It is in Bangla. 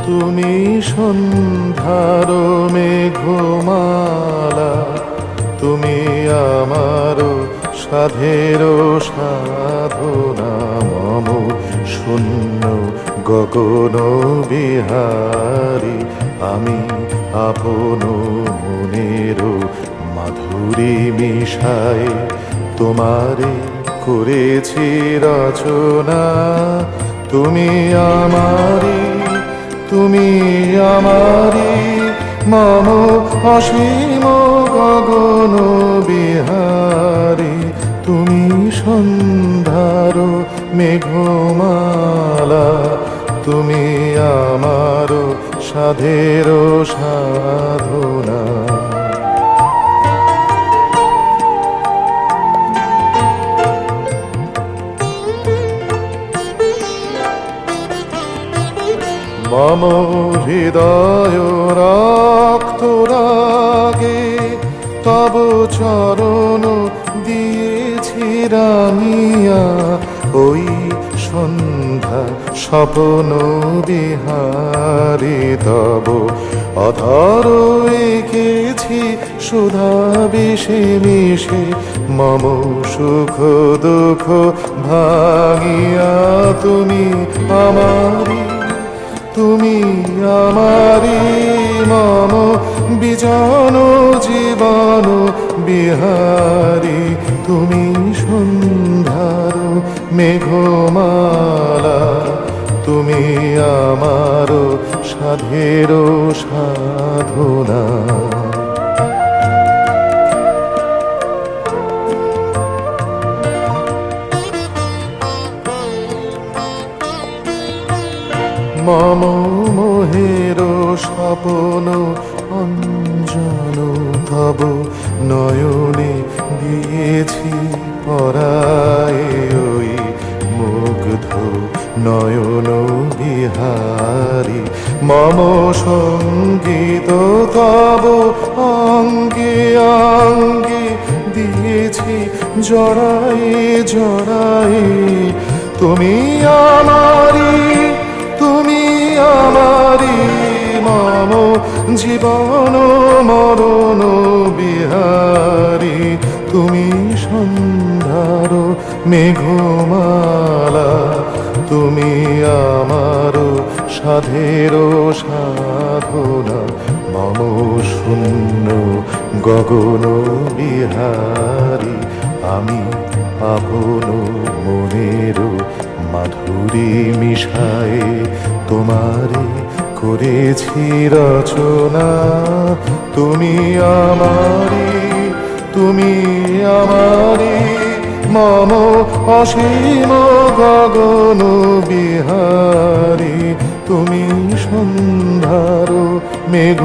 তুমি সন্ধ্যার মেঘমালা, তুমি আমার সাধের সাধনা। মম শূন্য গগন বিহারী, আমি আপন মনের মাধুরী মিশাই তোমারে করেছি রচনা। তুমি আমারি, তুমি আমারি, মম অসীম গগন বিহারী। তুমি সন্ধ্যার মেঘমালা, তুমি আমার সাধের সাধনা। মম হৃদয় রক্ত রাগে তব চরণ দিয়েছি রাঙিয়া। ওই সন্ধ্যা স্বপ্ন বিহারী, তব অধর এঁকেছি সুধা বিষে মিশে। মম সুখ দুঃখ ভাঙিয়া তুমি আমারি, তুমি আমারি, মম বিজন জীবন বিহারী। তুমি সন্ধ্যার মেঘমালা, তুমি আমার সাধের সাধনা। মম মোহের স্বপ্ন অঞ্জন তব নয়নে দিয়েছি পরায়। ওই মুগ্ধ নয়ন বিহারী, মম সঙ্গীত তব অঙ্গে অঙ্গে দিয়েছি জড়ায়ে জড়ায়ে। তুমি আমারি, তুমি আমারি, মম জীবন মরণ বিহারী। তুমি সন্ধ্যার মেঘমালা, তুমি আমার সাধের সাধনা। মম শূন্য গগন বিহারী, আমি আপন মনের মাধুরী মিশায়ে তোমারে করেছি রচনা। তুমি আমারি, তুমি আমারি, মম অসীম গগন বিহারী। তুমি সন্ধ্যার মেঘ